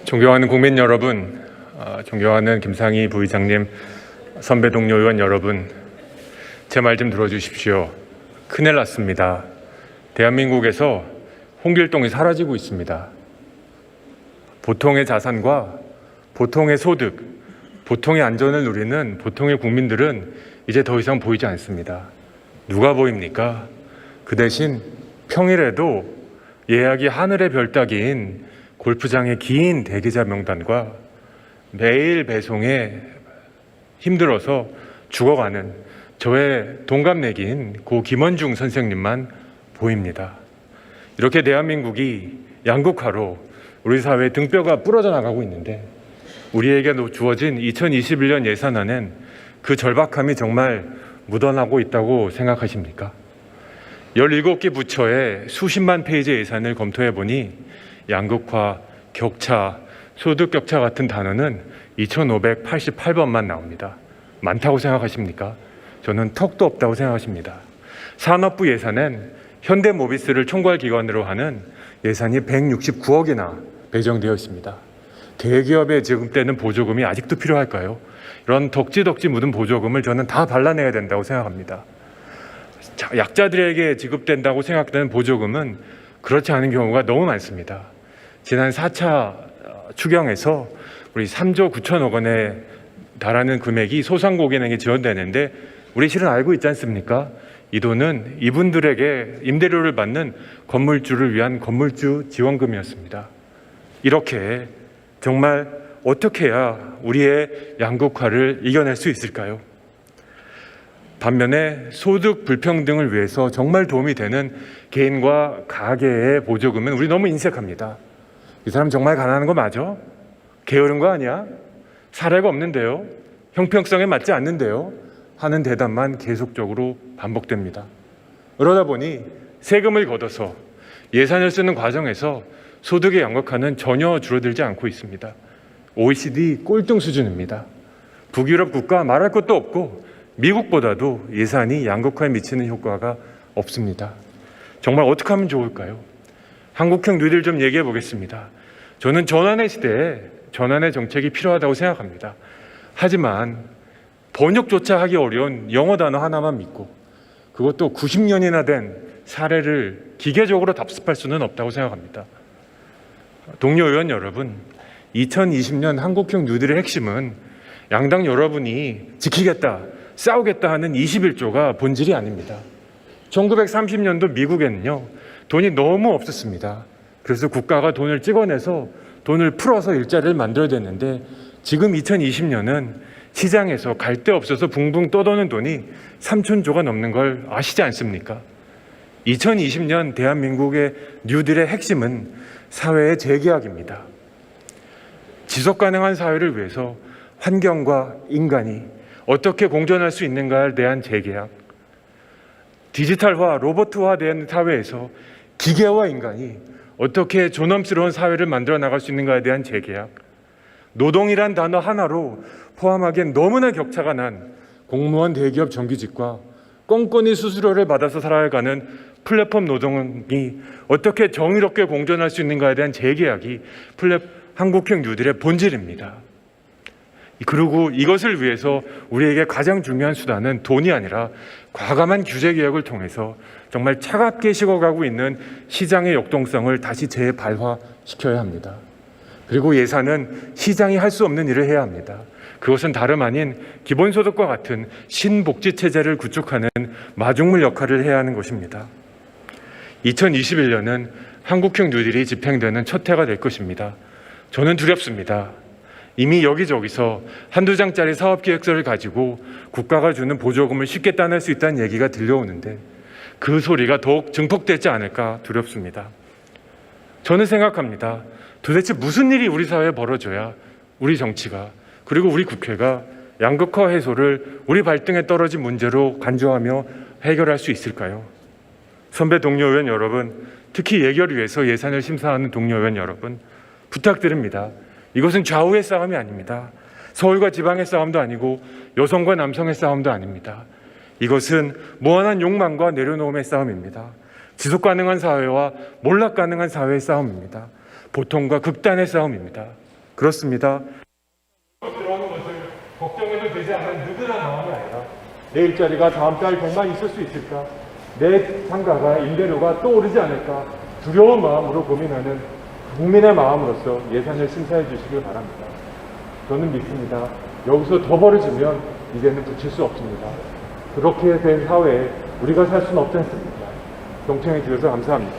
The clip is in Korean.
존경하는 국민 여러분, 존경하는 김상희 부의장님, 선배 동료 의원 여러분, 제 말 좀 들어주십시오. 큰일 났습니다. 대한민국에서 홍길동이 사라지고 있습니다. 보통의 자산과 보통의 소득, 보통의 안전을 누리는 보통의 국민들은 이제 더 이상 보이지 않습니다. 누가 보입니까? 그 대신 평일에도 예약이 하늘의 별 따기인 골프장의 긴 대기자 명단과 매일 배송에 힘들어서 죽어가는 저의 동갑내기인 고 김원중 선생님만 보입니다. 이렇게 대한민국이 양극화로 우리 사회의 등뼈가 부러져 나가고 있는데 우리에게 주어진 2021년 예산안엔 그 절박함이 정말 묻어나고 있다고 생각하십니까? 17개 부처의 수십만 페이지 예산을 검토해 보니 양극화, 격차, 소득 격차 같은 단어는 2588번만 나옵니다. 많다고 생각하십니까? 저는 턱도 없다고 생각하십니다. 산업부 예산엔 현대모비스를 총괄기관으로 하는 예산이 169억이나 배정되어 있습니다. 대기업에 지급되는 보조금이 아직도 필요할까요? 이런 덕지덕지 묻은 보조금을 저는 다 발라내야 된다고 생각합니다. 약자들에게 지급된다고 생각되는 보조금은 그렇지 않은 경우가 너무 많습니다. 지난 4차 추경에서 우리 3조 9천억 원에 달하는 금액이 소상공인에게 지원되는데 우리 실은 알고 있지 않습니까? 이 돈은 이분들에게 임대료를 받는 건물주를 위한 건물주 지원금이었습니다. 이렇게 정말 어떻게 해야 우리의 양극화를 이겨낼 수 있을까요? 반면에 소득 불평등을 위해서 정말 도움이 되는 개인과 가계의 보조금은 우리 너무 인색합니다. 이 사람 정말 가난한 거 맞아? 게으른 거 아니야? 사례가 없는데요? 형평성에 맞지 않는데요? 하는 대답만 계속적으로 반복됩니다. 그러다 보니 세금을 걷어서 예산을 쓰는 과정에서 소득의 양극화는 전혀 줄어들지 않고 있습니다. OECD 꼴등 수준입니다. 북유럽 국가 말할 것도 없고 미국보다도 예산이 양극화에 미치는 효과가 없습니다. 정말 어떻게 하면 좋을까요? 한국형 뉴딜 좀 얘기해 보겠습니다. 저는 전환의 시대에 전환의 정책이 필요하다고 생각합니다. 하지만 번역조차 하기 어려운 영어 단어 하나만 믿고 그것도 90년이나 된 사례를 기계적으로 답습할 수는 없다고 생각합니다. 동료 의원 여러분, 2020년 한국형 뉴딜의 핵심은 양당 여러분이 지키겠다, 싸우겠다 하는 21조가 본질이 아닙니다. 1930년도 미국에는요, 돈이 너무 없었습니다. 그래서 국가가 돈을 찍어내서 돈을 풀어서 일자리를 만들어야 됐는데 지금 2020년은 시장에서 갈 데 없어서 붕붕 떠도는 돈이 3천조가 넘는 걸 아시지 않습니까? 2020년 대한민국의 뉴딜의 핵심은 사회의 재계약입니다. 지속 가능한 사회를 위해서 환경과 인간이 어떻게 공존할 수 있는가에 대한 재계약, 디지털화, 로봇화된 사회에서 기계와 인간이 어떻게 존엄스러운 사회를 만들어 나갈 수 있는가에 대한 재계약, 노동이란 단어 하나로 포함하기엔 너무나 격차가 난 공무원 대기업 정규직과 꼼꼼히 수수료를 받아서 살아가는 플랫폼 노동이 어떻게 정의롭게 공존할 수 있는가에 대한 재계약이 한국형 뉴딜의 본질입니다. 그리고 이것을 위해서 우리에게 가장 중요한 수단은 돈이 아니라 과감한 규제 개혁을 통해서 정말 차갑게 식어가고 있는 시장의 역동성을 다시 재발화시켜야 합니다. 그리고 예산은 시장이 할 수 없는 일을 해야 합니다. 그것은 다름 아닌 기본소득과 같은 신복지체제를 구축하는 마중물 역할을 해야 하는 것입니다. 2021년은 한국형 뉴딜이 집행되는 첫 해가 될 것입니다. 저는 두렵습니다. 이미 여기저기서 한두 장짜리 사업계획서를 가지고 국가가 주는 보조금을 쉽게 따낼 수 있다는 얘기가 들려오는데 그 소리가 더욱 증폭되지 않을까 두렵습니다. 저는 생각합니다. 도대체 무슨 일이 우리 사회에 벌어져야 우리 정치가 그리고 우리 국회가 양극화 해소를 우리 발등에 떨어진 문제로 간주하며 해결할 수 있을까요? 선배 동료 의원 여러분, 특히 예결 위해서 예산을 심사하는 동료 의원 여러분, 부탁드립니다. 이것은 좌우의 싸움이 아닙니다. 서울과 지방의 싸움도 아니고 여성과 남성의 싸움도 아닙니다. 이것은 무한한 욕망과 내려놓음의 싸움입니다. 지속 가능한 사회와 몰락 가능한 사회의 싸움입니다. 보통과 극단의 싸움입니다. 그렇습니다. 들어오는 것을 걱정해도 되지 않는 누구나 마음이 아니라 내 일자리가 다음 달 정말 있을 수 있을까? 내 상가가 임대료가 또 오르지 않을까? 두려운 마음으로 고민하는 국민의 마음으로서 예산을 심사해 주시길 바랍니다. 저는 믿습니다. 여기서 더 벌어지면 이제는 붙일 수 없습니다. 그렇게 된 사회에 우리가 살 수는 없지 않습니까? 경청해 주셔서 감사합니다.